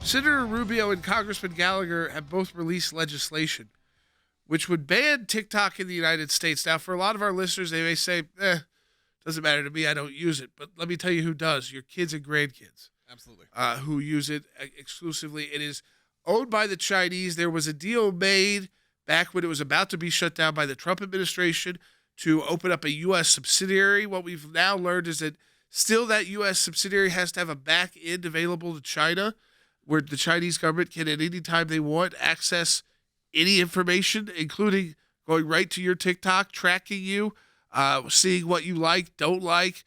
Senator Rubio and Congressman Gallagher have both released legislation which would ban TikTok in the United States. Now, for a lot of our listeners, they may say, doesn't matter to me, I don't use it. But let me tell you who does, your kids and grandkids. Absolutely. Who use it exclusively. It is owned by the Chinese. There was a deal made back when it was about to be shut down by the Trump administration to open up a U.S. subsidiary. What we've now learned is that still that U.S. subsidiary has to have a back end available to China, where the Chinese government can at any time they want access any information, including going right to your TikTok, tracking you, seeing what you like, don't like,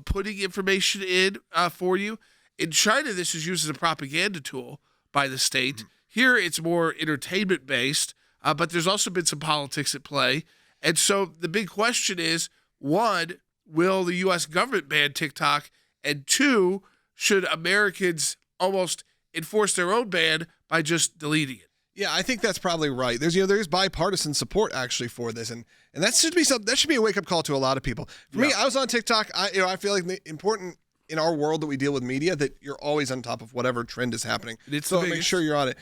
putting information in for you. In China, this is used as a propaganda tool by the state. Mm-hmm. Here, it's more entertainment-based, but there's also been some politics at play. And so the big question is, one, will the U.S. government ban TikTok? And two, should Americans almost enforce their own ban by just deleting it? Yeah, I think that's probably right. There's bipartisan support actually for this, and that should be a wake up call to a lot of people. For me, I was on TikTok. I feel like important in our world that we deal with media that you're always on top of whatever trend is happening. So make sure you're on it.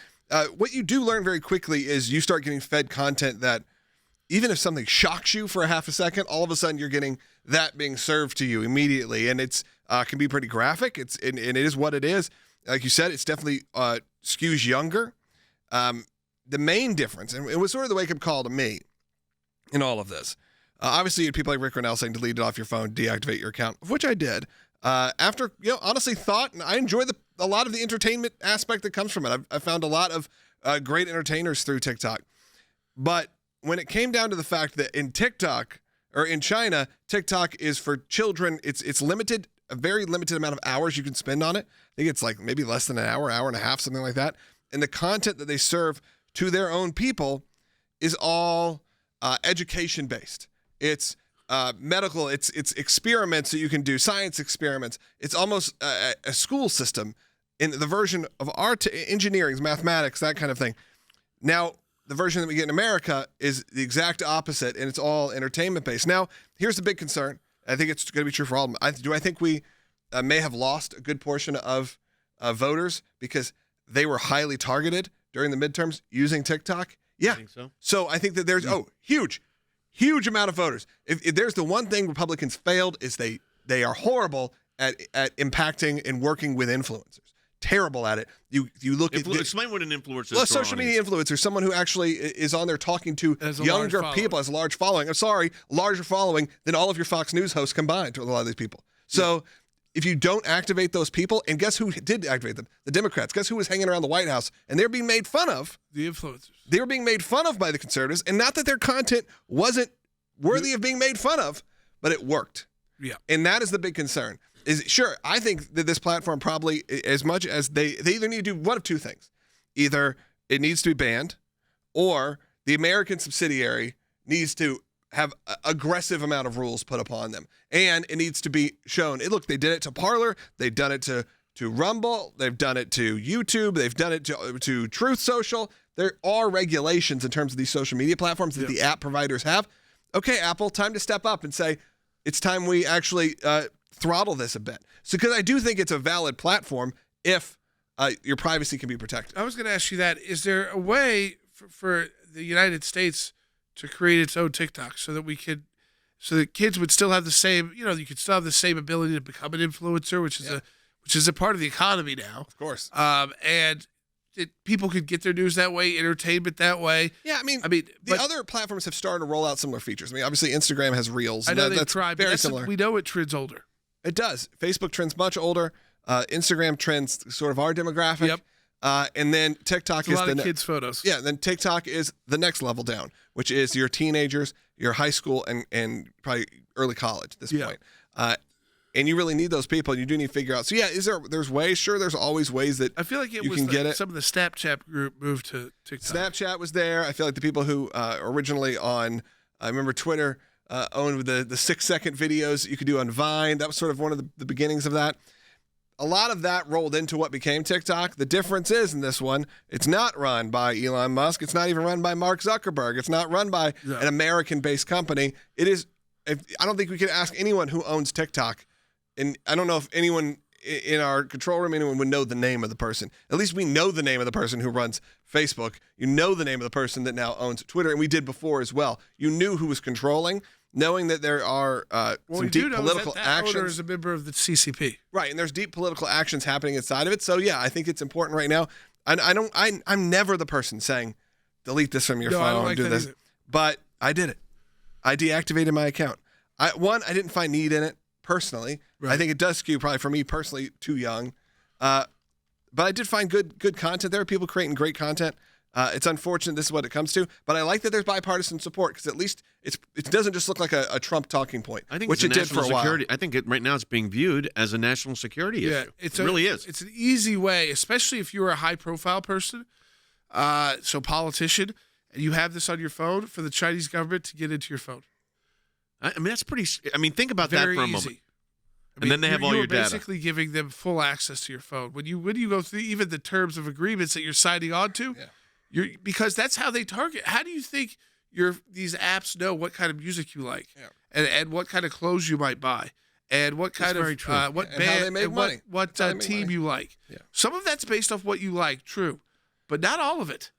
What you do learn very quickly is you start getting fed content that even if something shocks you for a half a second, all of a sudden you're getting that being served to you immediately, and it's can be pretty graphic. And it is what it is. Like you said, it's definitely skews younger. The main difference, and it was sort of the wake-up call to me in all of this, obviously you had people like Rick Renell saying delete it off your phone, deactivate your account, of which I did. After, honestly thought, and I enjoy a lot of the entertainment aspect that comes from it. I found a lot of great entertainers through TikTok. But when it came down to the fact that in TikTok, or in China, TikTok is for children, it's limited, a very limited amount of hours you can spend on it. I think it's like maybe less than an hour and a half, something like that. And the content that they serve to their own people is all education-based. It's medical. It's experiments that you can do, science experiments. It's almost a school system in the version of art, engineering, mathematics, that kind of thing. Now, the version that we get in America is the exact opposite, and it's all entertainment-based. Now, here's the big concern. I think it's going to be true for all of them. Do I think we may have lost a good portion of voters because they were highly targeted during the midterms using TikTok? Yeah. I think so. So I think that there's huge amount of voters. If there's the one thing Republicans failed is they are horrible at impacting and working with influencers. Terrible at it. You look at explain what an influencer is. Social media influencer, someone who actually is on there talking to younger people, has a large following. I'm sorry, larger following than all of your Fox News hosts combined to a lot of these people. So if you don't activate those people, and guess who did activate them? The Democrats. Guess who was hanging around the White House? And they're being made fun of. The influencers. They were being made fun of by the conservatives, and not that their content wasn't worthy of being made fun of, but it worked. Yeah. And that is the big concern. Sure, I think that this platform probably, as much as they either need to do one of two things. Either it needs to be banned, or the American subsidiary needs to have an aggressive amount of rules put upon them. And it needs to be shown. Look, they did it to Parler. They've done it to Rumble. They've done it to YouTube. They've done it to Truth Social. There are regulations in terms of these social media platforms that the app providers have. Okay, Apple, time to step up and say, it's time we actually throttle this a bit. So, because I do think it's a valid platform if your privacy can be protected. I was going to ask you that. Is there a way for the United States to create its own TikTok so that kids would still have the same, you could still have the same ability to become an influencer, which is a part of the economy now. Of course. And people could get their news that way, entertainment that way. Yeah, the other platforms have started to roll out similar features. Obviously Instagram has Reels. I know they've tried, but very similar. We know it trends older. It does. Facebook trends much older. Instagram trends sort of our demographic. Yep. And then TikTok is a lot of kids' photos. Yeah, then TikTok is the next level down, which is your teenagers, your high school, and probably early college at this point. And you really need those people, and you do need to figure out. So yeah, there's ways? Sure, there's always ways that I feel like you can get it. Some of the Snapchat group moved to TikTok. Snapchat was there. I feel like the people who originally on, I remember Twitter owned the 6-second videos that you could do on Vine. That was sort of one of the beginnings of that. A lot of that rolled into what became TikTok. The difference is in this one, it's not run by Elon Musk. It's not even run by Mark Zuckerberg. It's not run by an American-based company. It is. I don't think we can ask anyone who owns TikTok, and I don't know if anyone in our control room, anyone would know the name of the person. At least we know the name of the person who runs Facebook. You know the name of the person that now owns Twitter, and we did before as well. You knew who was controlling, knowing that there are some deep political actions. Owner is a member of the CCP, right? And there's deep political actions happening inside of it. So yeah, I think it's important right now. I'm never the person saying, delete this from your phone and do this, but I did it. I deactivated my account. I didn't find need in it personally. Right. I think it does skew probably for me personally too young. But I did find good content. There are people creating great content. It's unfortunate this is what it comes to, but I like that there's bipartisan support because at least it doesn't just look like a Trump talking point, I think which it did for a while. I think right now it's being viewed as a national security issue. It really is. It's an easy way, especially if you're a high-profile person, so politician, and you have this on your phone for the Chinese government to get into your phone. I mean, that's pretty. I mean, think about that for a moment. I mean, and then they have all your data. You're basically giving them full access to your phone. When you go through even the terms of agreements that you're signing on to, because that's how they target. How do you think these apps know what kind of music you like, and what kind of clothes you might buy, and what kind of what and band, how they make money. what team you like? Yeah. Some of that's based off what you like, true, but not all of it.